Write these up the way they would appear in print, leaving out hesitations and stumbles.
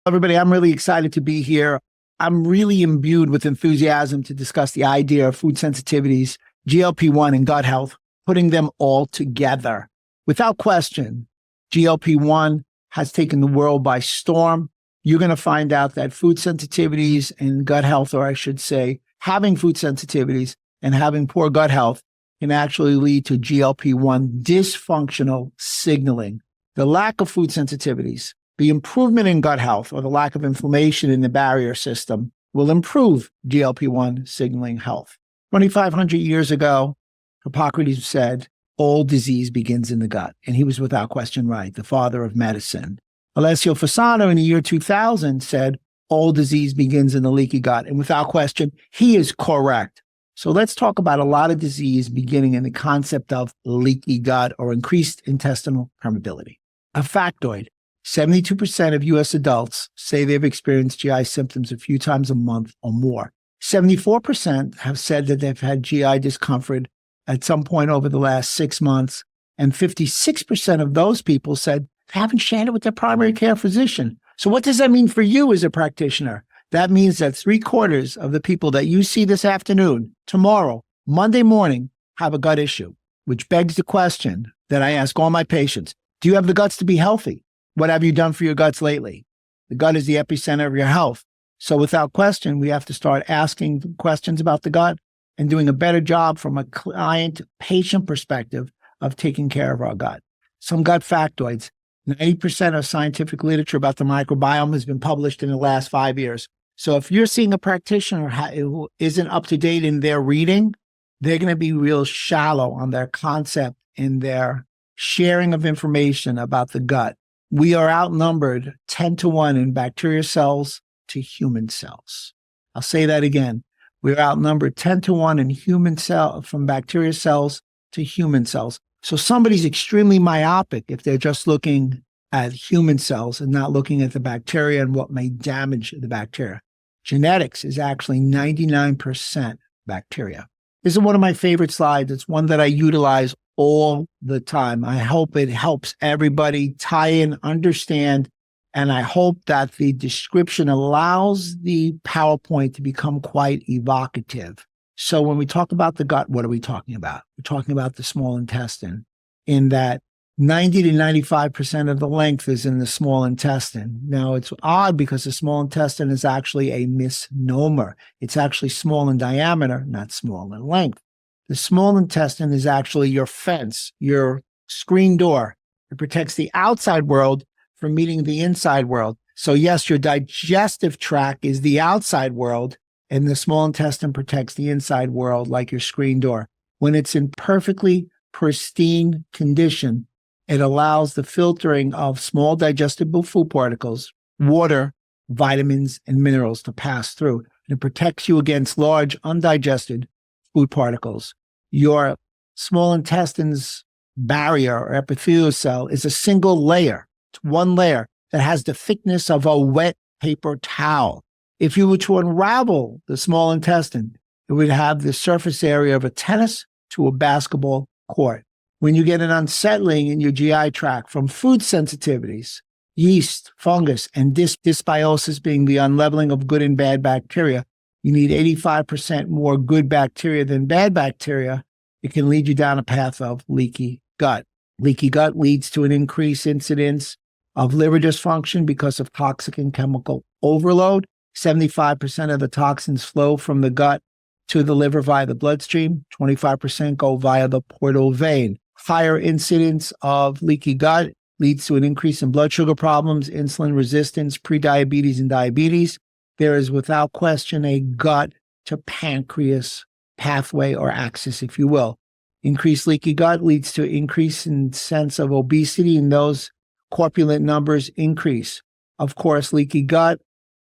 Everybody, I'm really excited to be here. I'm really imbued with enthusiasm to discuss the idea of food sensitivities, GLP-1 and gut health, putting them all together. Without question, GLP-1 has taken the world by storm. You're going to find out that food sensitivities and gut health, or I should say, having food sensitivities and having poor gut health can actually lead to GLP-1 dysfunctional signaling. The lack of food sensitivities, the improvement in gut health, or the lack of inflammation in the barrier system will improve GLP-1 signaling health. 2,500 years ago, Hippocrates said, all disease begins in the gut. And he was without question right, the father of medicine. Alessio Fasano in the year 2000 said, all disease begins in the leaky gut. And without question, he is correct. So let's talk about a lot of disease beginning in the concept of leaky gut or increased intestinal permeability. A factoid, 72% of U.S. adults say they've experienced GI symptoms a few times a month or more. 74% have said that they've had GI discomfort at some point over the last 6 months. And 56% of those people said they haven't shared it with their primary care physician. So what does that mean for you as a practitioner? That means that 3/4 of the people that you see this afternoon, tomorrow, Monday morning, have a gut issue, which begs the question that I ask all my patients. Do you have the guts to be healthy? What have you done for your guts lately? The gut is the epicenter of your health. So without question, we have to start asking questions about the gut and doing a better job from a client-patient perspective of taking care of our gut. Some gut factoids. 90% of scientific literature about the microbiome has been published in the last 5 years. So if you're seeing a practitioner who isn't up to date in their reading, they're going to be real shallow on their concept in their sharing of information about the gut. We are outnumbered 10-1 in bacteria cells to human cells. I'll say that again. We're outnumbered 10-1 in human cell from bacteria cells to human cells. So somebody's extremely myopic if they're just looking at human cells and not looking at the bacteria and what may damage the bacteria. Genetics is actually 99% bacteria. This is one of my favorite slides. It's one that I utilize all the time. I hope it helps everybody tie in, understand, and I hope that the description allows the PowerPoint to become quite evocative. So when we talk about the gut, what are we talking about? We're talking about the small intestine, in that 90 to 95% of the length is in the small intestine. Now, it's odd because the small intestine is actually a misnomer. It's actually small in diameter, not small in length. The small intestine is actually your fence, your screen door. It protects the outside world from meeting the inside world. So yes, your digestive tract is the outside world, and the small intestine protects the inside world like your screen door. When it's in perfectly pristine condition, it allows the filtering of small digestible food particles, water, vitamins, and minerals to pass through. And it protects you against large undigested food particles. Your small intestine's barrier or epithelial cell is a single layer. It's one layer that has the thickness of a wet paper towel. If you were to unravel the small intestine, it would have the surface area of a tennis to a basketball court. When you get an unsettling in your GI tract from food sensitivities, yeast, fungus, and dysbiosis being the unleveling of good and bad bacteria, you need 85% more good bacteria than bad bacteria. It can lead you down a path of leaky gut. Leaky gut leads to an increased incidence of liver dysfunction because of toxic and chemical overload. 75% of the toxins flow from the gut to the liver via the bloodstream. 25% go via the portal vein. Higher incidence of leaky gut leads to an increase in blood sugar problems, insulin resistance, prediabetes, and diabetes. There is without question a gut to pancreas pathway or axis, if you will. Increased leaky gut leads to increase in sense of obesity, and those corpulent numbers increase. Of course, leaky gut,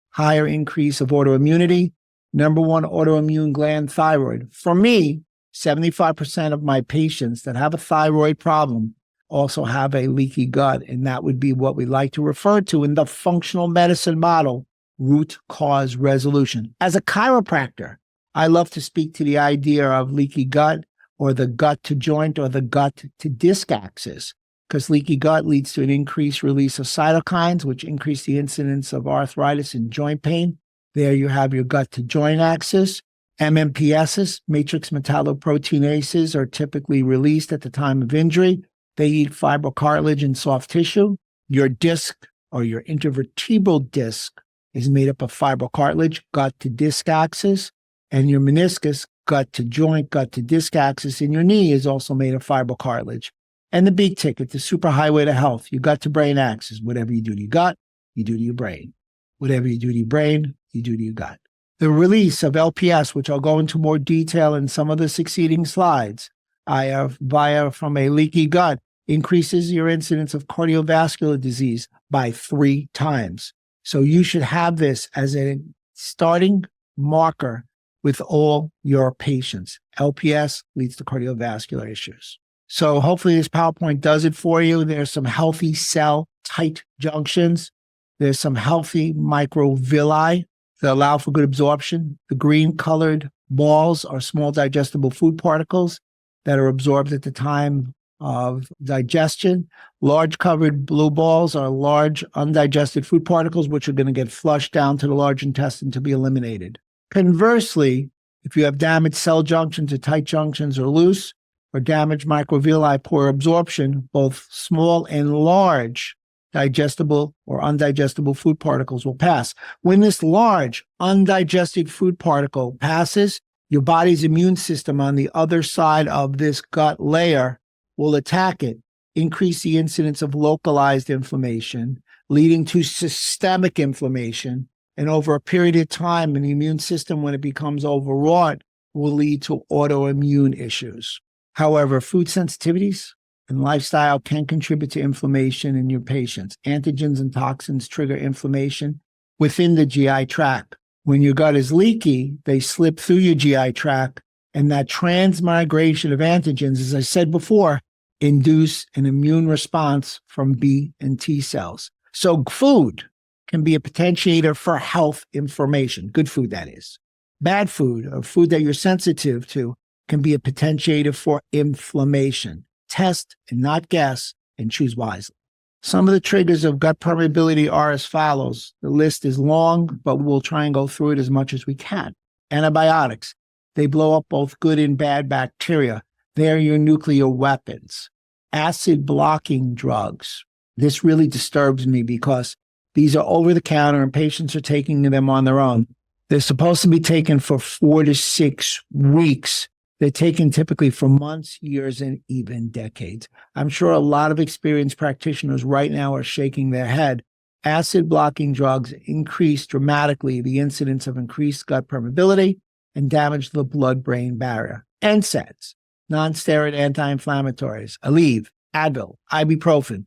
higher increase of autoimmunity. Number one autoimmune gland, thyroid. For me, 75% of my patients that have a thyroid problem also have a leaky gut, and that would be what we like to refer to in the functional medicine model, root cause resolution. As a chiropractor, I love to speak to the idea of leaky gut or the gut to joint or the gut to disc axis. because leaky gut leads to an increased release of cytokines, which increase the incidence of arthritis and joint pain. There you have your gut to joint axis. MMPSs, matrix metalloproteinases, are typically released at the time of injury. They eat fibrocartilage and soft tissue. Your disc or your intervertebral disc is made up of fibrocartilage, gut to disc axis, and your meniscus, gut to joint, gut to disc axis, and your knee is also made of fibrocartilage. And the big ticket, the superhighway to health, your gut to brain axis. Whatever you do to your gut, you do to your brain. Whatever you do to your brain, you do to your gut. The release of LPS, which I'll go into more detail in some of the succeeding slides, from a leaky gut, increases your incidence of cardiovascular disease by 3 times. So you should have this as a starting marker with all your patients. LPS leads to cardiovascular issues. So hopefully this PowerPoint does it for you. There's some healthy cell tight junctions. There's some healthy microvilli that allow for good absorption. The green colored balls are small digestible food particles that are absorbed at the time of digestion. Large covered blue balls are large undigested food particles, which are going to get flushed down to the large intestine to be eliminated. Conversely, if you have damaged cell junctions or tight junctions or loose, or damaged microvilli, poor absorption, both small and large digestible or undigestible food particles will pass. When this large undigested food particle passes, your body's immune system on the other side of this gut layer will attack it, increase the incidence of localized inflammation, leading to systemic inflammation. And over a period of time, in the immune system, when it becomes overwrought, will lead to autoimmune issues. However, food sensitivities and lifestyle can contribute to inflammation in your patients. Antigens and toxins trigger inflammation within the GI tract. When your gut is leaky, they slip through your GI tract, and that transmigration of antigens, as I said before, induce an immune response from B and T cells. So food can be a potentiator for health information. Good food, that is. Bad food, or food that you're sensitive to, can be a potentiator for inflammation. Test and not guess, and choose wisely. Some of the triggers of gut permeability are as follows. The list is long, but we'll try and go through it as much as we can. Antibiotics. They blow up both good and bad bacteria. They're your nuclear weapons. Acid blocking drugs. This really disturbs me because these are over the counter and patients are taking them on their own. They're supposed to be taken for 4 to 6 weeks. They're taken typically for months, years, and even decades. I'm sure a lot of experienced practitioners right now are shaking their head. Acid blocking drugs increase dramatically the incidence of increased gut permeability and damage the blood-brain barrier. NSAIDs, non-steroid anti-inflammatories, Aleve, Advil, ibuprofen,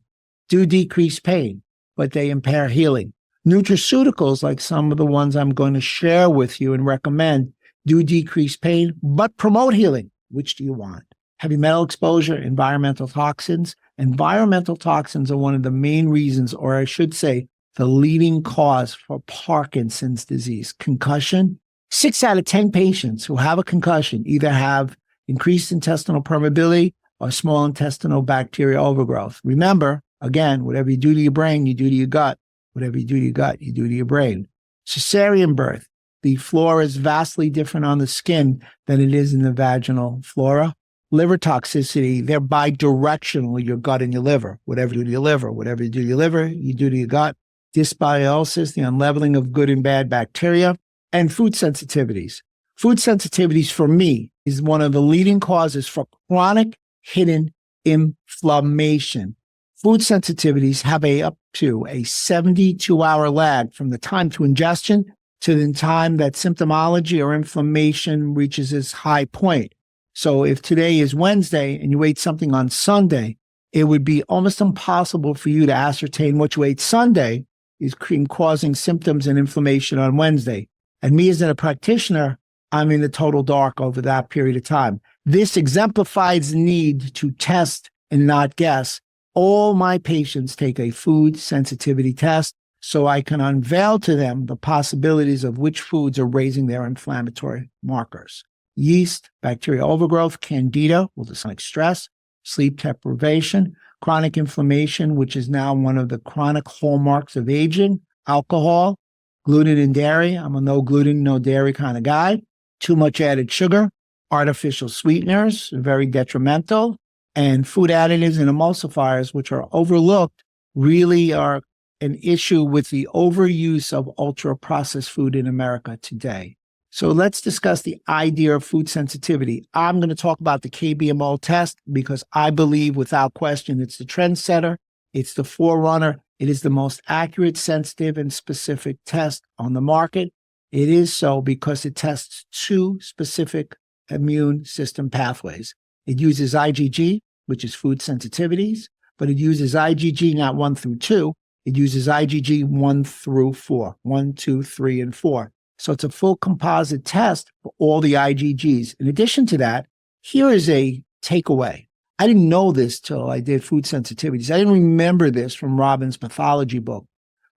do decrease pain, but they impair healing. Nutraceuticals, like some of the ones I'm going to share with you and recommend, do decrease pain, but promote healing. Which do you want? Heavy metal exposure, environmental toxins. Environmental toxins are one of the main reasons, or I should say, the leading cause for Parkinson's disease. Concussion. 6 out of 10 patients who have a concussion either have increased intestinal permeability or small intestinal bacterial overgrowth. Remember, again, whatever you do to your brain, you do to your gut. Whatever you do to your gut, you do to your brain. Cesarean birth. The flora is vastly different on the skin than it is in the vaginal flora. Liver toxicity, they're bidirectional, your gut and your liver. Whatever you do to your liver, whatever you do to your liver, you do to your gut. Dysbiosis, the unleaveling of good and bad bacteria. And food sensitivities. Food sensitivities, for me, is one of the leading causes for chronic hidden inflammation. Food sensitivities have up to a 72-hour lag from the time to ingestion to the time that symptomology or inflammation reaches its high point. So if today is Wednesday and you ate something on Sunday, it would be almost impossible for you to ascertain what you ate Sunday is causing symptoms and inflammation on Wednesday. And me as a practitioner, I'm in the total dark over that period of time. This exemplifies the need to test and not guess. All my patients take a food sensitivity test so I can unveil to them the possibilities of which foods are raising their inflammatory markers. Yeast, bacterial overgrowth, candida, will just like stress, sleep deprivation, chronic inflammation, which is now one of the chronic hallmarks of aging, alcohol, gluten and dairy. I'm a no gluten, no dairy kind of guy. Too much added sugar, artificial sweeteners, very detrimental, and food additives and emulsifiers, which are overlooked, really are an issue with the overuse of ultra-processed food in America today. So let's discuss the idea of food sensitivity. I'm going to talk about the KBMO test because I believe without question it's the trendsetter, it's the forerunner, it is the most accurate, sensitive, and specific test on the market. It is so because it tests two specific immune system pathways. It uses IgG, which is food sensitivities, but it uses IgG not 1 through 2. It uses IgG 1 through 4, 1, 2, 3, and 4. So it's a full composite test for all the IgGs. In addition to that, here is a takeaway. I didn't know this till I did food sensitivities. I didn't remember this from Robin's pathology book,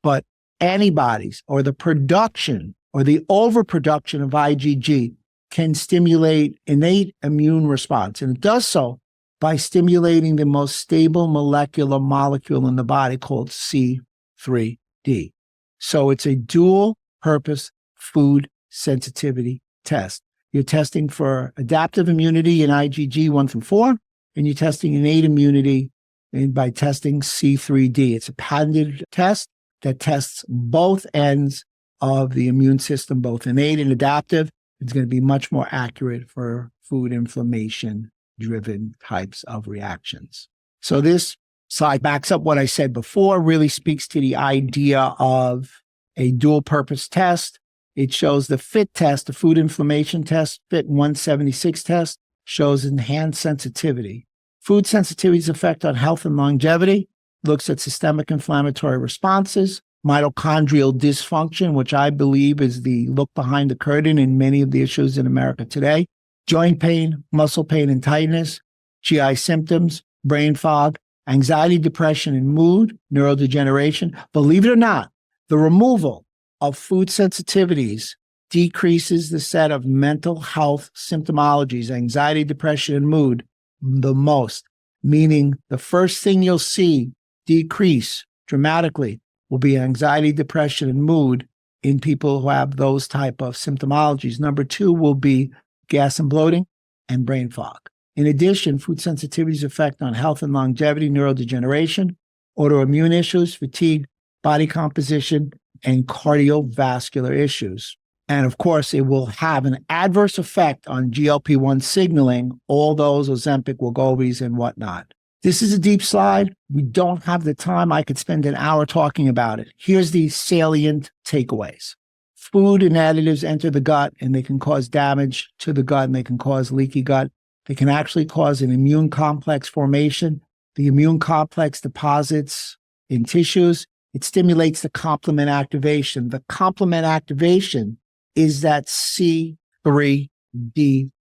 but antibodies or the production or the overproduction of IgG can stimulate innate immune response. And it does so by stimulating the most stable molecular molecule in the body called C3D. So it's a dual purpose food sensitivity test. You're testing for adaptive immunity in IgG 1 through 4, and you're testing innate immunity by testing C3D. It's a patented test that tests both ends of the immune system, both innate and adaptive. It's going to be much more accurate for food inflammation-driven types of reactions. So this slide backs up what I said before, really speaks to the idea of a dual-purpose test. It shows the FIT test, the food inflammation test, FIT 176 test, shows enhanced sensitivity. Food sensitivity's effect on health and longevity looks at systemic inflammatory responses, mitochondrial dysfunction, which I believe is the look behind the curtain in many of the issues in America today, joint pain, muscle pain and tightness, GI symptoms, brain fog, anxiety, depression, and mood, neurodegeneration. Believe it or not, the removal of food sensitivities decreases the set of mental health symptomologies, anxiety, depression, and mood the most, meaning the first thing you'll see decrease dramatically will be anxiety, depression, and mood in people who have those type of symptomologies. Number 2 will be gas and bloating and brain fog. In addition, food sensitivity's effect on health and longevity, neurodegeneration, autoimmune issues, fatigue, body composition, and cardiovascular issues. And of course, it will have an adverse effect on GLP-1 signaling, all those Ozempic, Wegovys, and whatnot. This is a deep slide. We don't have the time. I could spend an hour talking about it. Here's the salient takeaways. Food and additives enter the gut, and they can cause damage to the gut, and they can cause leaky gut. They can actually cause an immune complex formation. The immune complex deposits in tissues. It stimulates the complement activation. The complement activation is that C3D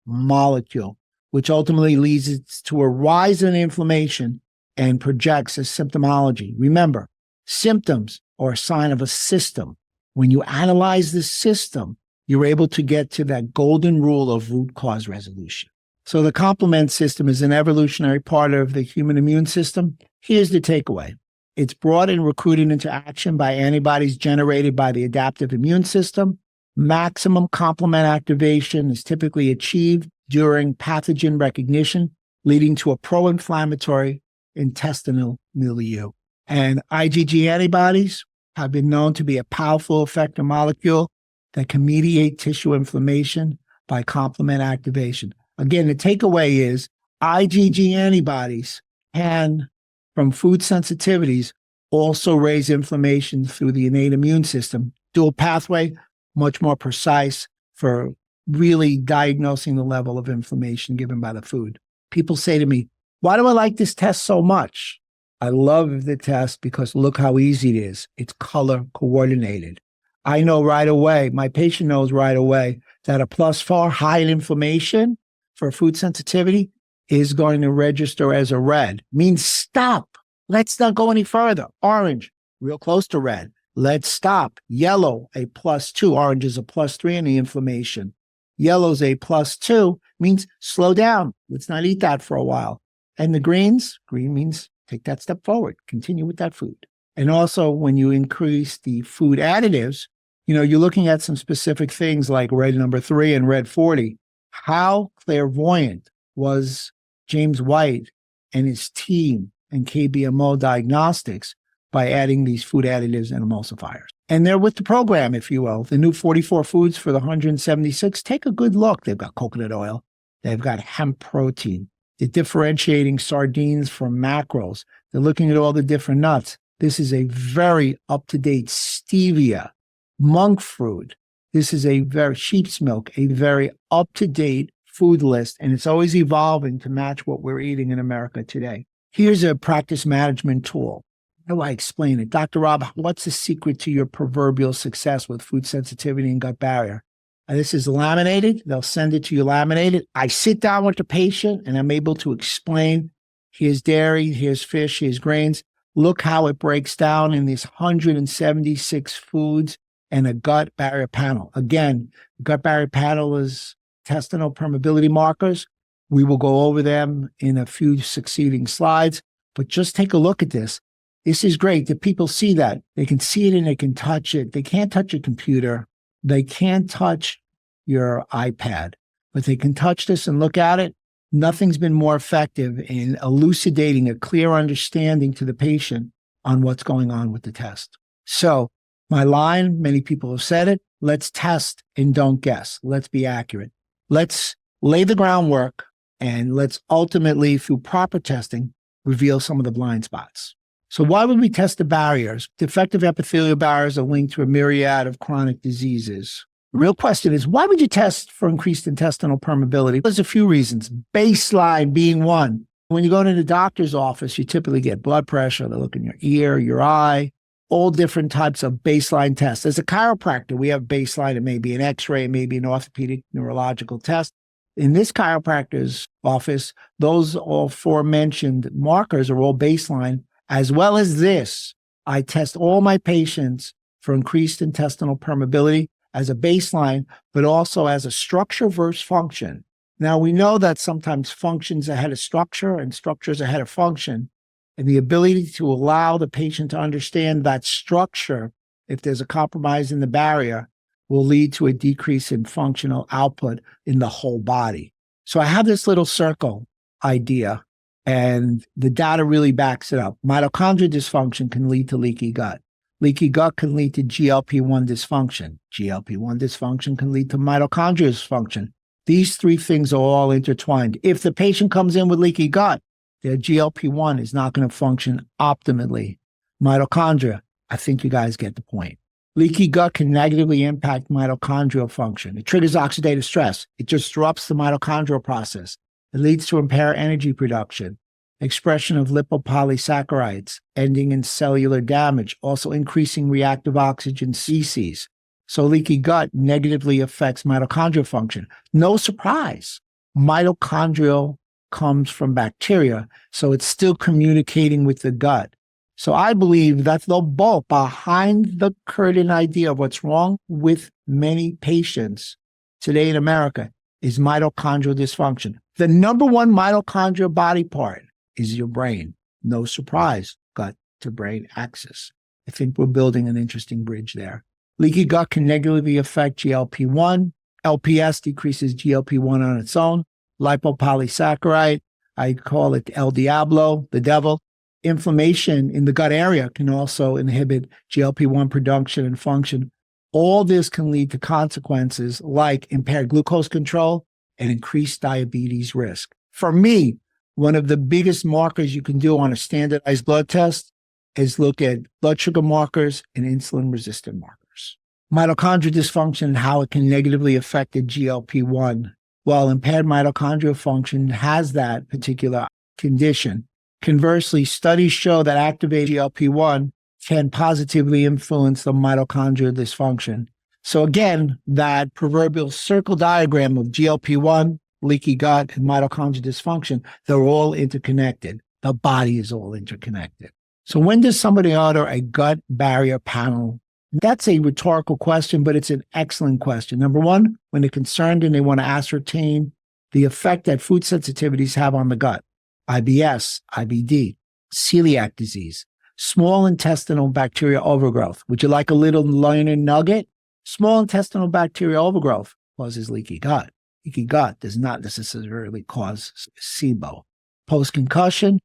molecule, which ultimately leads to a rise in inflammation and projects as symptomology. Remember, symptoms are a sign of a system. When you analyze the system, you're able to get to that golden rule of root cause resolution. So the complement system is an evolutionary part of the human immune system. Here's the takeaway. It's brought and recruited into action by antibodies generated by the adaptive immune system. Maximum complement activation is typically achieved during pathogen recognition, leading to a pro-inflammatory intestinal milieu. And IgG antibodies have been known to be a powerful effector molecule that can mediate tissue inflammation by complement activation. Again, the takeaway is IgG antibodies can, from food sensitivities, also raise inflammation through the innate immune system. Dual pathway, much more precise for really diagnosing the level of inflammation given by the food. People say to me, why do I like this test so much? I love the test because look how easy it is. It's color coordinated. I know right away, my patient knows right away that a +4 high in inflammation for food sensitivity is going to register as a red. Means stop. Let's not go any further. Orange, real close to red. Let's stop. Yellow, a +2. Orange is a +3 in the inflammation. Yellow's a +2, means slow down. Let's not eat that for a while. And the greens, green means take that step forward, continue with that food. And also when you increase the food additives, you're looking at some specific things like red number 3 and red 40. How clairvoyant was James White and his team and KBMO Diagnostics by adding these food additives and emulsifiers? And they're with the program, if you will. The new 44 foods for the 176. Take a good look. They've got coconut oil. They've got hemp protein. They're differentiating sardines from macros. They're looking at all the different nuts. This is a very up-to-date stevia, monk fruit. This is a very sheep's milk, a very up-to-date food list, and it's always evolving to match what we're eating in America today. Here's a practice management tool. How do I explain it? Dr. Rob, what's the secret to your proverbial success with food sensitivity and gut barrier? This is laminated. They'll send it to you laminated. I sit down with the patient and I'm able to explain, here's dairy, here's fish, here's grains. Look how it breaks down in these 176 foods and a gut barrier panel. Again, gut barrier panel is intestinal permeability markers. We will go over them in a few succeeding slides, but just take a look at this. This is great that people see that. They can see it and they can touch it. They can't touch a computer. They can't touch your iPad, but they can touch this and look at it. Nothing's been more effective in elucidating a clear understanding to the patient on what's going on with the test. So my line, many people have said it, let's test and don't guess. Let's be accurate. Let's lay the groundwork and let's ultimately, through proper testing, reveal some of the blind spots. So why would we test the barriers? Defective epithelial barriers are linked to a myriad of chronic diseases. The real question is, why would you test for increased intestinal permeability? There's a few reasons, baseline being one. When you go to the doctor's office, you typically get blood pressure. They look in your ear, your eye, all different types of baseline tests. As a chiropractor, we have baseline. It may be an x-ray, it may be an orthopedic neurological test. In this chiropractor's office, those all aforementioned markers are all baseline. As well as this, I test all my patients for increased intestinal permeability as a baseline, but also as a structure versus function. Now, we know that sometimes function's ahead of structure and structure's ahead of function. And the ability to allow the patient to understand that structure, if there's a compromise in the barrier, will lead to a decrease in functional output in the whole body. So I have this little circle idea. And the data really backs it up. Mitochondrial dysfunction can lead to leaky gut. Leaky gut can lead to GLP-1 dysfunction. GLP-1 dysfunction can lead to mitochondrial dysfunction. These three things are all intertwined. If the patient comes in with leaky gut, their GLP-1 is not going to function optimally. Mitochondria, I think you guys get the point. Leaky gut can negatively impact mitochondrial function. It triggers oxidative stress. It disrupts the mitochondrial process. It leads to impaired energy production, expression of lipopolysaccharides, ending in cellular damage, also increasing reactive oxygen species. So leaky gut negatively affects mitochondrial function. No surprise. Mitochondrial comes from bacteria, so it's still communicating with the gut. So I believe that's the bulk behind the curtain idea of what's wrong with many patients today in America is mitochondrial dysfunction. The number one mitochondrial body part is your brain. No surprise, gut to brain axis. I think we're building an interesting bridge there. Leaky gut can negatively affect GLP-1. LPS decreases GLP-1 on its own. Lipopolysaccharide, I call it El Diablo, the devil. Inflammation in the gut area can also inhibit GLP-1 production and function. All this can lead to consequences like impaired glucose control and increased diabetes risk. For me, one of the biggest markers you can do on a standardized blood test is look at blood sugar markers and insulin-resistant markers. Mitochondrial dysfunction and how it can negatively affect the GLP-1. While impaired mitochondrial function has that particular condition. Conversely, studies show that activated GLP-1 can positively influence the mitochondrial dysfunction. So again, that proverbial circle diagram of GLP-1, leaky gut, and mitochondrial dysfunction, they're all interconnected. The body is all interconnected. So when does somebody order a gut barrier panel? That's a rhetorical question, but it's an excellent question. Number one, when they're concerned and they want to ascertain the effect that food sensitivities have on the gut, IBS, IBD. celiac disease, small intestinal bacterial overgrowth. Would you like a little learning nugget? Small intestinal bacterial overgrowth causes leaky gut. Leaky gut does not necessarily cause SIBO. Post-concussion,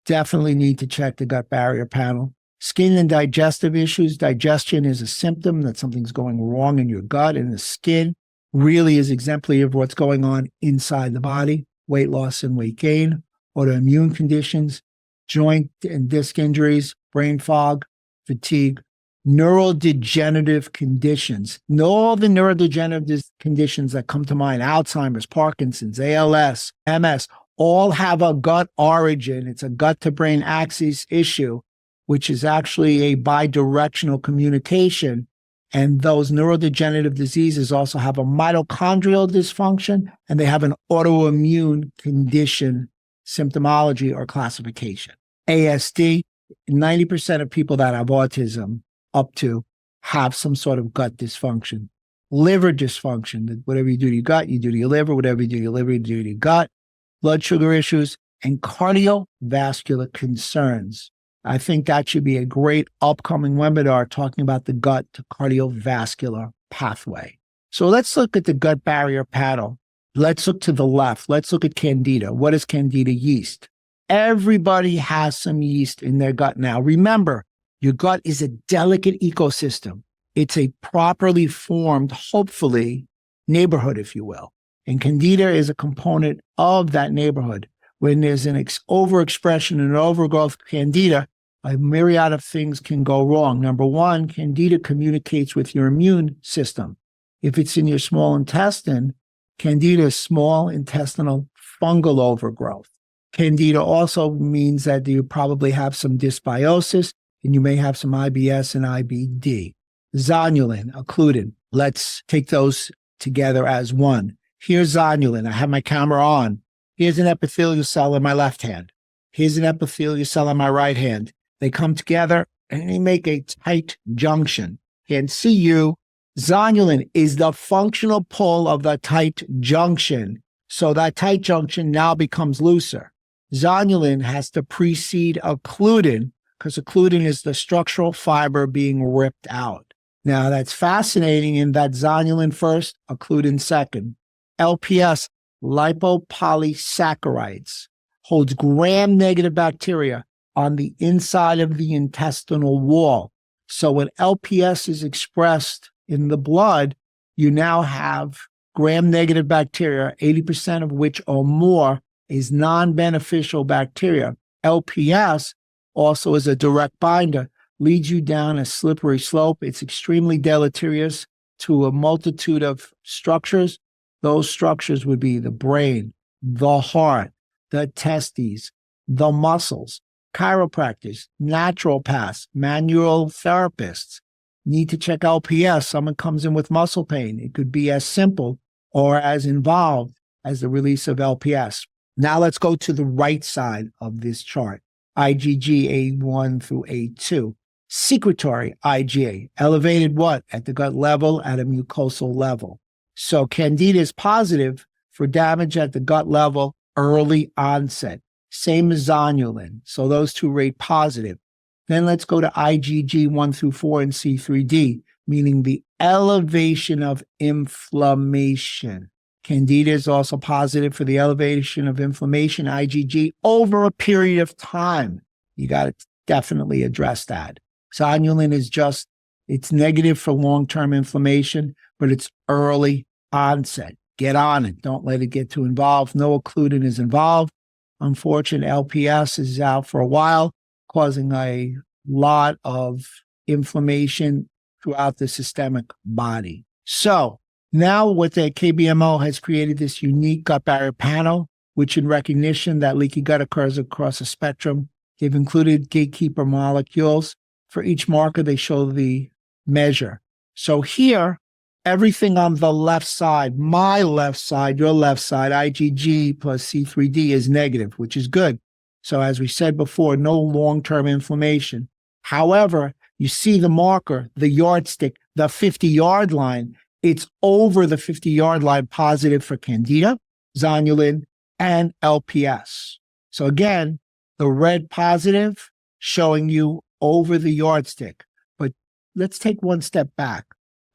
definitely need to check the gut barrier panel. Skin and digestive issues. Digestion is a symptom that something's going wrong in your gut, and the skin really is exemplary of what's going on inside the body. Weight loss and weight gain, autoimmune conditions, joint and disc injuries, brain fog, fatigue, neurodegenerative conditions. All the neurodegenerative conditions that come to mind, Alzheimer's, Parkinson's, ALS, MS, all have a gut origin. It's a gut-to-brain axis issue, which is actually a bidirectional communication. And those neurodegenerative diseases also have a mitochondrial dysfunction, and they have an autoimmune condition symptomology or classification. ASD, 90% of people that have autism up to have some sort of gut dysfunction. Liver dysfunction, whatever you do to your gut, you do to your liver, whatever you do to your liver, you do to your gut. Blood sugar issues, and cardiovascular concerns. I think that should be a great upcoming webinar talking about the gut to cardiovascular pathway. So let's look at the gut barrier panel. Let's look to the left. Let's look at Candida. What is Candida yeast? Everybody has some yeast in their gut now. Remember, your gut is a delicate ecosystem. It's a properly formed, hopefully, neighborhood, if you will. And Candida is a component of that neighborhood. When there's an overexpression and overgrowth of Candida, a myriad of things can go wrong. Number one, Candida communicates with your immune system. If it's in your small intestine, Candida is small intestinal fungal overgrowth. Candida also means that you probably have some dysbiosis, and you may have some IBS and IBD. Zonulin, occludin. Let's take those together as one. Here's zonulin. I have my camera on. Here's an epithelial cell in my left hand. Here's an epithelial cell in my right hand. They come together and they make a tight junction. And CU, zonulin is the functional pull of the tight junction. So that tight junction now becomes looser. Zonulin has to precede occludin because occludin is the structural fiber being ripped out. Now that's fascinating in that zonulin first, occludin second. LPS, lipopolysaccharides, holds gram-negative bacteria on the inside of the intestinal wall. So when LPS is expressed in the blood, you now have gram-negative bacteria, 80% of which or more is non-beneficial bacteria. LPS also is a direct binder, leads you down a slippery slope. It's extremely deleterious to a multitude of structures. Those structures would be the brain, the heart, the testes, the muscles. Chiropractors, naturopaths, manual therapists need to check LPS. Someone comes in with muscle pain. It could be as simple or as involved as the release of LPS. Now let's go to the right side of this chart. IgG A1 through A2. Secretory IgA, elevated what? At the gut level, at a mucosal level. So Candida is positive for damage at the gut level, early onset. Same as zonulin. So those two rate positive. Then let's go to IgG 1 through 4 and C3d, meaning the elevation of inflammation. Candida is also positive for the elevation of inflammation, IgG, over a period of time. You got to definitely address that. Zonulin is just, it's negative for long-term inflammation, but it's early onset. Get on it. Don't let it get too involved. No occludin is involved. Unfortunately, LPS is out for a while, causing a lot of inflammation throughout the systemic body. So now what the KBMO has created this unique gut barrier panel, which in recognition that leaky gut occurs across a spectrum, they've included gatekeeper molecules. For each marker, they show the measure. So here, everything on the left side, my left side, your left side, IgG plus C3d is negative, which is good. So as we said before, no long-term inflammation. However, you see the marker, the yardstick, the 50-yard line, it's over the 50-yard line positive for Candida, zonulin, and LPS. So again, The red positive showing you over the yardstick. But let's take one step back.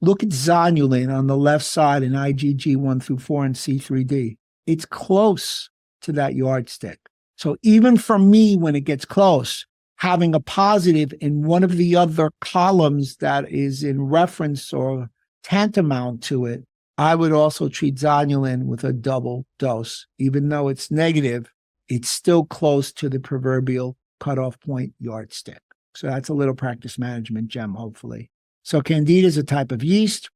Look at zonulin on the left side in IgG 1 through 4 and C3D. It's close to that yardstick. So even for me, when it gets close, having a positive in one of the other columns that is in reference or tantamount to it, I would also treat zonulin with a double dose. Even though it's negative, it's still close to the proverbial cutoff point yardstick. So that's a little practice management gem, hopefully. So Candida is a type of yeast.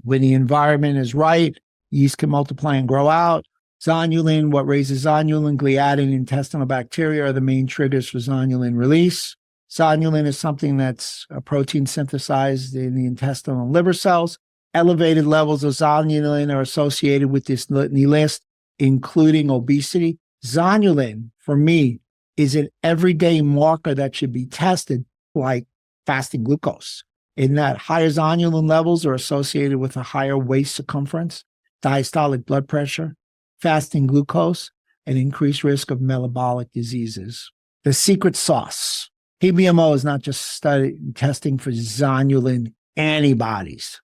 When the environment is right, yeast can multiply and grow out. Zonulin, what raises zonulin, gliadin, intestinal bacteria are the main triggers for zonulin release. Zonulin is something that's a protein synthesized in the intestinal and liver cells. Elevated levels of zonulin are associated with this litany list, including obesity. Zonulin, for me, is an everyday marker that should be tested, like fasting glucose, in that higher zonulin levels are associated with a higher waist circumference, diastolic blood pressure, fasting glucose, and increased risk of metabolic diseases. The secret sauce. PBMO is not just testing for zonulin antibodies.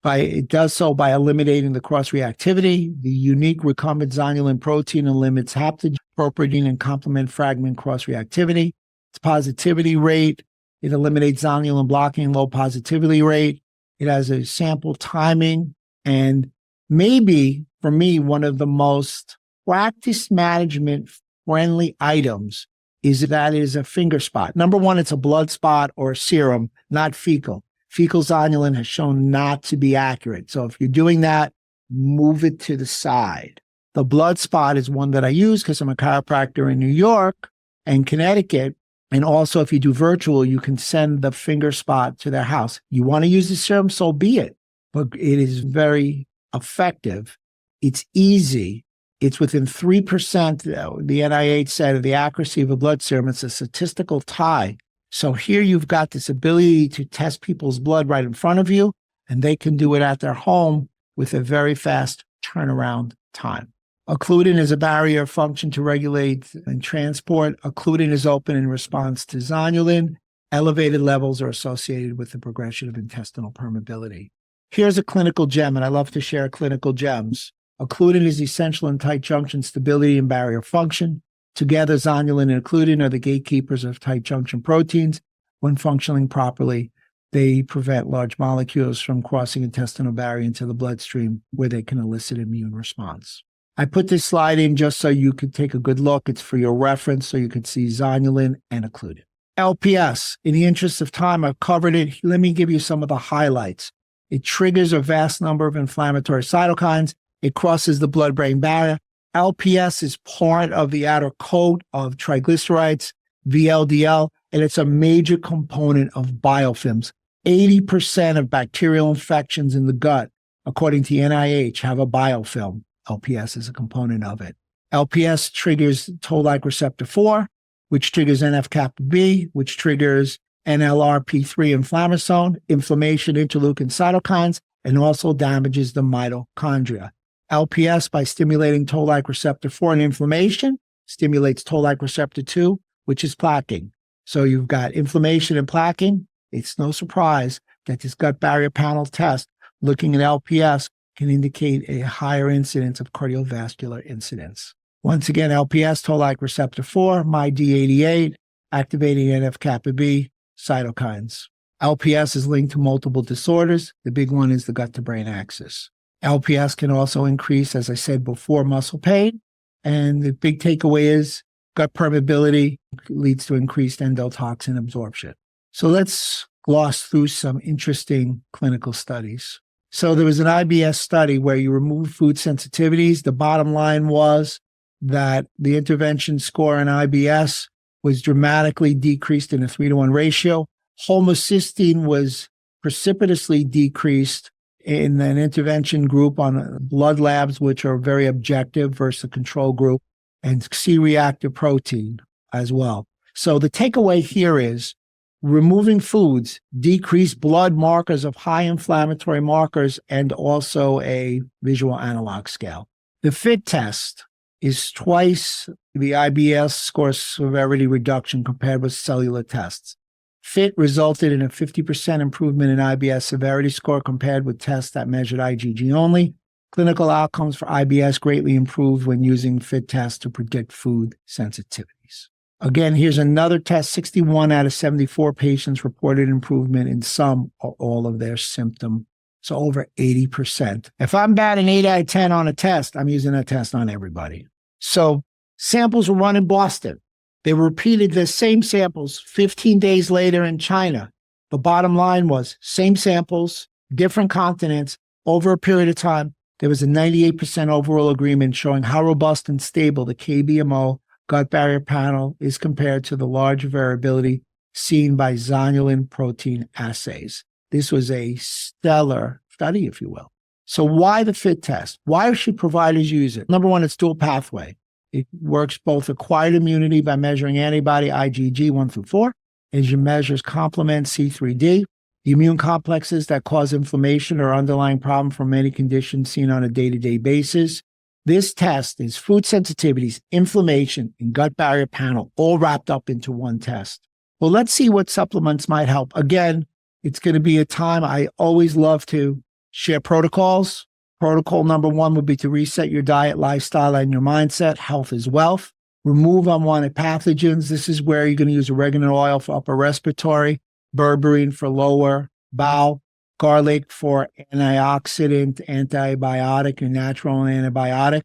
It does so by eliminating the cross-reactivity. The unique recombinant zonulin protein limits haptogen, proprotein, and complement fragment cross-reactivity. Its positivity rate, it eliminates zonulin blocking, low positivity rate. It has a sample timing, and maybe, for me, one of the most practice management friendly items is that it is a finger spot. Number one, it's a blood spot or serum, not fecal. Fecal zonulin has shown not to be accurate. So if you're doing that, move it to the side. The blood spot is one that I use because I'm a chiropractor in New York and Connecticut. And also, if you do virtual, you can send the finger spot to their house. You want to use the serum, so be it. But it is very effective. It's easy. It's within 3%, the NIH said, of the accuracy of a blood serum. It's a statistical tie. So here you've got this ability to test people's blood right in front of you, and they can do it at their home with a very fast turnaround time. Occludin is a barrier function to regulate and transport. Occludin is open in response to zonulin. Elevated levels are associated with the progression of intestinal permeability. Here's a clinical gem, and I love to share clinical gems. Occludin is essential in tight junction stability and barrier function. Together, zonulin and occludin are the gatekeepers of tight junction proteins. When functioning properly, they prevent large molecules from crossing intestinal barrier into the bloodstream where they can elicit immune response. I put this slide in just so you could take a good look. It's for your reference so you could see zonulin and occludin. LPS, in the interest of time, I've covered it. Let me give you some of the highlights. It triggers a vast number of inflammatory cytokines. It crosses the blood-brain barrier. LPS is part of the outer coat of triglycerides, VLDL, and it's a major component of biofilms. 80% of bacterial infections in the gut, according to NIH, have a biofilm. LPS is a component of it. LPS triggers toll-like receptor 4, which triggers NF-kappa B, which triggers NLRP3 inflammasome, inflammation, interleukin cytokines, and also damages the mitochondria. LPS, by stimulating toll-like receptor 4 and inflammation, stimulates toll-like receptor 2, which is plaquing. So you've got inflammation and plaquing. It's no surprise that this gut barrier panel test looking at LPS can indicate a higher incidence of cardiovascular incidents. Once again, LPS, toll-like receptor 4, MyD88, activating NF-kappa B cytokines. LPS is linked to multiple disorders. The big one is the gut-to-brain axis. LPS can also increase, as I said before, muscle pain. And the big takeaway is gut permeability leads to increased endotoxin absorption. So let's gloss through some interesting clinical studies. So there was an IBS study where you removed food sensitivities. The bottom line was that the intervention score in IBS was dramatically decreased in a 3-to-1 ratio. Homocysteine was precipitously decreased in an intervention group on blood labs, which are very objective versus the control group, and C-reactive protein as well. So the takeaway here is removing foods decreased blood markers of high inflammatory markers and also a visual analog scale. The FIT test is twice the IBS score severity reduction compared with cellular tests. FIT resulted in a 50% improvement in IBS severity score compared with tests that measured IgG only. Clinical outcomes for IBS greatly improved when using FIT tests to predict food sensitivities. Again, here's another test. 61 out of 74 patients reported improvement in some or all of their symptoms. So over 80%. If I'm batting 8 out of 10 on a test, I'm using that test on everybody. So samples were run in Boston. They repeated the same samples 15 days later in China. The bottom line was same samples, different continents. Over a period of time, there was a 98% overall agreement showing how robust and stable the KBMO gut barrier panel is compared to the large variability seen by zonulin protein assays. This was a stellar study, if you will. So why the FIT test? Why should providers use it? Number one, it's dual pathway. It works both acquired immunity by measuring antibody IgG 1 through 4, as it measures complement C3d, the immune complexes that cause inflammation or underlying problem for many conditions seen on a day-to-day basis. This test is food sensitivities, inflammation, and gut barrier panel all wrapped up into one test. Well, let's see what supplements might help. Again, it's going to be a time I always love to share protocols. Protocol number one would be to reset your diet, lifestyle, and your mindset. Health is wealth. Remove unwanted pathogens. This is where you're going to use oregano oil for upper respiratory, berberine for lower bowel, garlic for antioxidant, antibiotic, and natural antibiotic.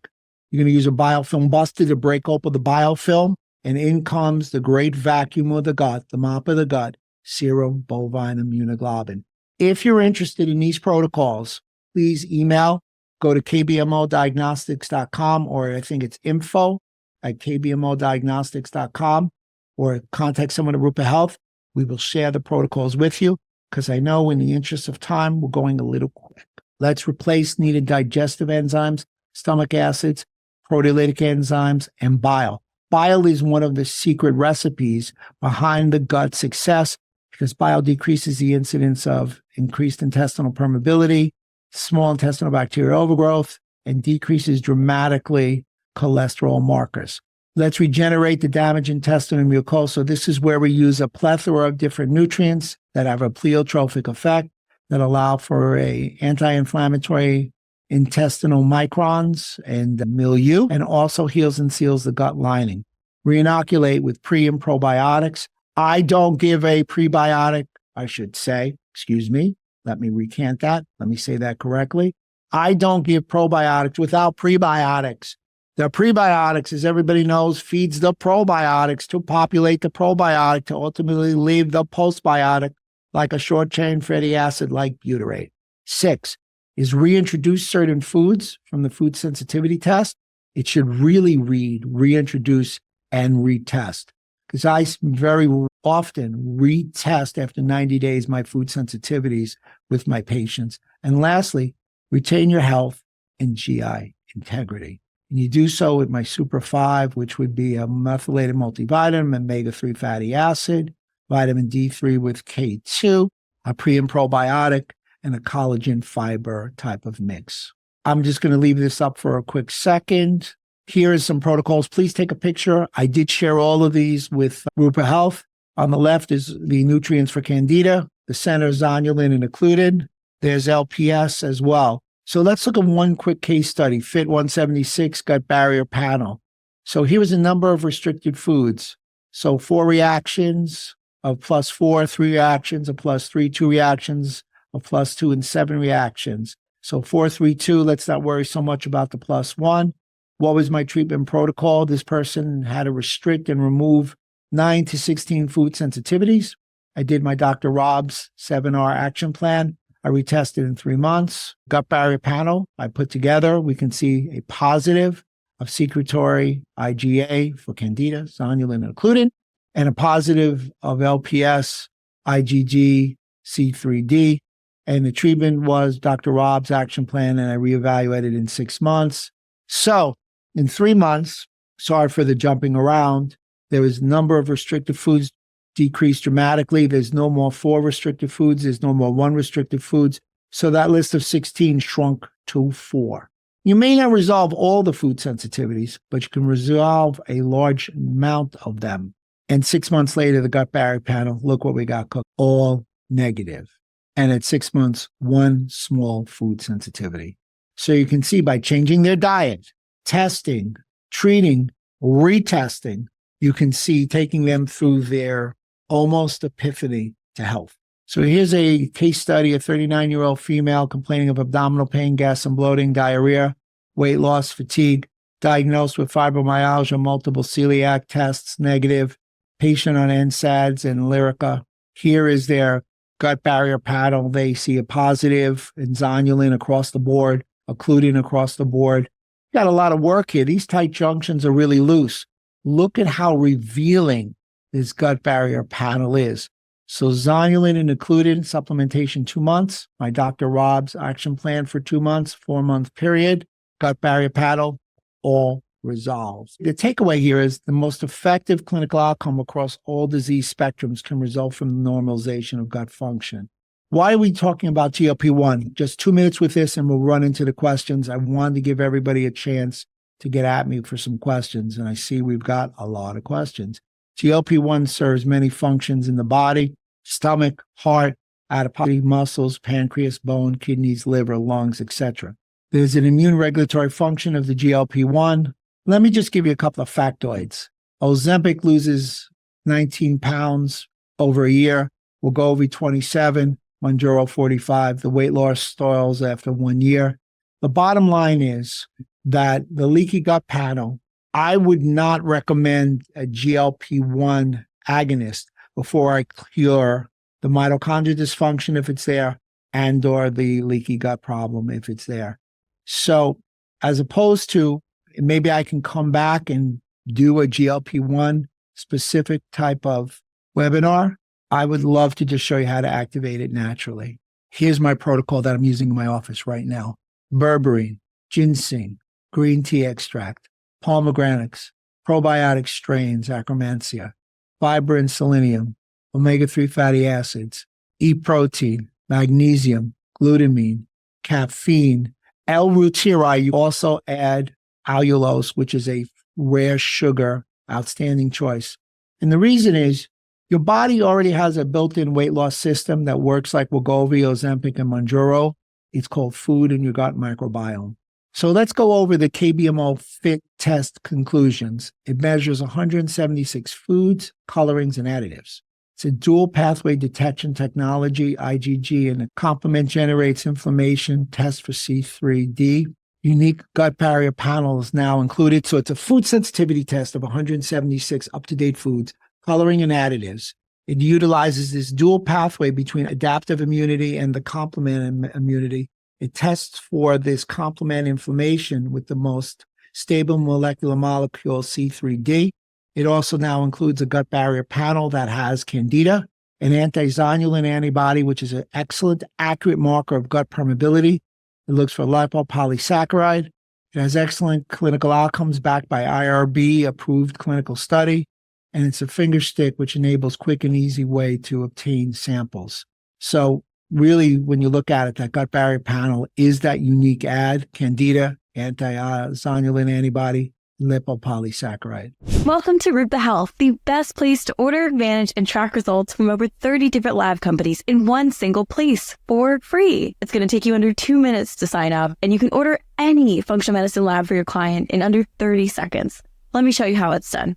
You're going to use a biofilm buster to break open the biofilm, and in comes the great vacuum of the gut, the mop of the gut, serum bovine immunoglobulin. If you're interested in these protocols, please email, go to kbmodiagnostics.com, or I think it's info@kbmodiagnostics.com, or contact someone at Rupa Health. We will share the protocols with you because I know in the interest of time, we're going a little quick. Let's replace needed digestive enzymes, stomach acids, proteolytic enzymes, and bile. Bile is one of the secret recipes behind the gut success because bile decreases the incidence of increased intestinal permeability, small intestinal bacterial overgrowth, and decreases dramatically cholesterol markers. Let's regenerate the damaged intestinal mucosa. This is where we use a plethora of different nutrients that have a pleiotropic effect that allow for a anti-inflammatory intestinal microns and milieu, and also heals and seals the gut lining. Reinoculate with pre and probiotics. I don't give a prebiotic, I should say, excuse me. Let me recant that. Let me say that correctly. I don't give probiotics without prebiotics. The prebiotics, as everybody knows, feeds the probiotics to populate the probiotic to ultimately leave the postbiotic like a short-chain fatty acid like butyrate. 6 is reintroduce certain foods from the food sensitivity test. It should really read reintroduce and retest, because I very often retest after 90 days my food sensitivities with my patients. And lastly, retain your health and GI integrity. And you do so with my Super 5, which would be a methylated multivitamin, omega-3 fatty acid, vitamin D3 with K2, a pre and probiotic, and a collagen fiber type of mix. I'm just going to leave this up for a quick second. Here is some protocols. Please take a picture. I did share all of these with Rupa Health. On the left is the nutrients for Candida. The center is zonulin and occludin. There's LPS as well. So let's look at one quick case study, FIT 176 gut barrier panel. So here is a number of restricted foods. So 4 reactions of +4, 3 reactions of +3, 2 reactions of +2, and 7 reactions. So 4, 3, 2, let's not worry so much about the +1. What was my treatment protocol? This person had to restrict and remove 9 to 16 food sensitivities. I did my Dr. Rob's 7R action plan. I retested in 3 months. Gut barrier panel I put together. We can see a positive of secretory IgA for Candida, zonulin, and occludin, and a positive of LPS, IgG, C3d. And the treatment was Dr. Rob's action plan, and I reevaluated in 6 months. So in 3 months, sorry for the jumping around, there was a number of restricted foods decreased dramatically. There's no more 4 restricted foods. There's no more 1 restricted foods. So that list of 16 shrunk to 4. You may not resolve all the food sensitivities, but you can resolve a large amount of them. And 6 months later, the gut barrier panel, look what we got cooked, all negative. And at 6 months, one small food sensitivity. So you can see by changing their diet, testing, treating, retesting, you can see taking them through their almost epiphany to health. So here's a case study, a 39-year-old female complaining of abdominal pain, gas and bloating, diarrhea, weight loss, fatigue, diagnosed with fibromyalgia, multiple celiac tests, negative, patient on NSAIDs and Lyrica. Here is their gut barrier panel. They see a positive in zonulin across the board, occludin across the board. Got a lot of work here. These tight junctions are really loose. Look at how revealing this gut barrier panel is. So zonulin and occludin supplementation 2 months. My Dr. Rob's action plan for 2 months, 4-month period. Gut barrier panel, all resolved. The takeaway here is the most effective clinical outcome across all disease spectrums can result from the normalization of gut function. Why are we talking about GLP-1? Just 2 minutes with this and we'll run into the questions. I wanted to give everybody a chance to get at me for some questions, and I see we've got a lot of questions. GLP-1 serves many functions in the body: stomach, heart, adipose muscles, pancreas, bone, kidneys, liver, lungs, etc. There's an immune regulatory function of the GLP-1. Let me just give you a couple of factoids. Ozempic loses 19 pounds over a year. Wegovy 27, Mounjaro 45. The weight loss stalls after 1 year. The bottom line is that the leaky gut panel, I would not recommend a GLP-1 agonist before I cure the mitochondrial dysfunction if it's there, and or the leaky gut problem if it's there. So as opposed to, maybe I can come back and do a GLP-1 specific type of webinar, I would love to just show you how to activate it naturally. Here's my protocol that I'm using in my office right now: berberine, ginseng, green tea extract, pomegranates, probiotic strains, Akkermansia, fiber and selenium, omega-3 fatty acids, E-protein, magnesium, glutamine, caffeine, L-reuteri. You also add allulose, which is a rare sugar, outstanding choice. And the reason is your body already has a built-in weight loss system that works like Wegovy, Ozempic, and Mounjaro. It's called food in your gut microbiome. So let's go over the KBMO FIT test conclusions. It measures 176 foods, colorings, and additives. It's a dual pathway detection technology, IgG, and a complement generates inflammation, test for C3D. Unique gut barrier panel is now included. So it's a food sensitivity test of 176 up-to-date foods, coloring, and additives. It utilizes this dual pathway between adaptive immunity and the complement immunity. It tests for this complement inflammation with the most stable molecular molecule, C3D. It also now includes a gut barrier panel that has Candida, an anti-zonulin antibody, which is an excellent, accurate marker of gut permeability. It looks for lipopolysaccharide. It has excellent clinical outcomes backed by IRB-approved clinical study. And it's a finger stick, which enables quick and easy way to obtain samples. So really, when you look at it, that gut barrier panel is that unique add: Candida, anti-zonulin antibody, lipopolysaccharide. Welcome to Rupa Health, the best place to order, manage, and track results from over 30 different lab companies in one single place for free. It's going to take you under 2 minutes to sign up, and you can order any functional medicine lab for your client in under 30 seconds. Let me show you how it's done.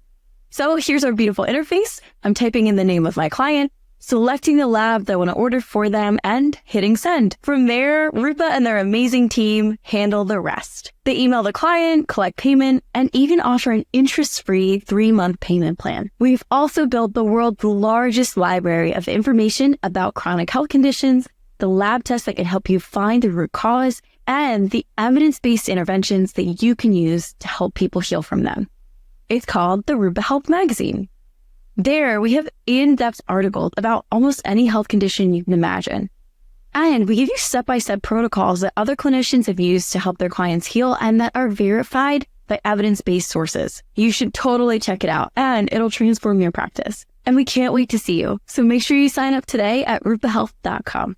So here's our beautiful interface. I'm typing in the name of my client, selecting the lab that I want to order for them, and hitting send. From there, Rupa and their amazing team handle the rest. They email the client, collect payment, and even offer an interest-free 3-month payment plan. We've also built the world's largest library of information about chronic health conditions, the lab tests that can help you find the root cause, and the evidence-based interventions that you can use to help people heal from them. It's called the Rupa Health magazine. There, we have in-depth articles about almost any health condition you can imagine. And we give you step-by-step protocols that other clinicians have used to help their clients heal and that are verified by evidence-based sources. You should totally check it out, and it'll transform your practice. And we can't wait to see you. So make sure you sign up today at rupahealth.com.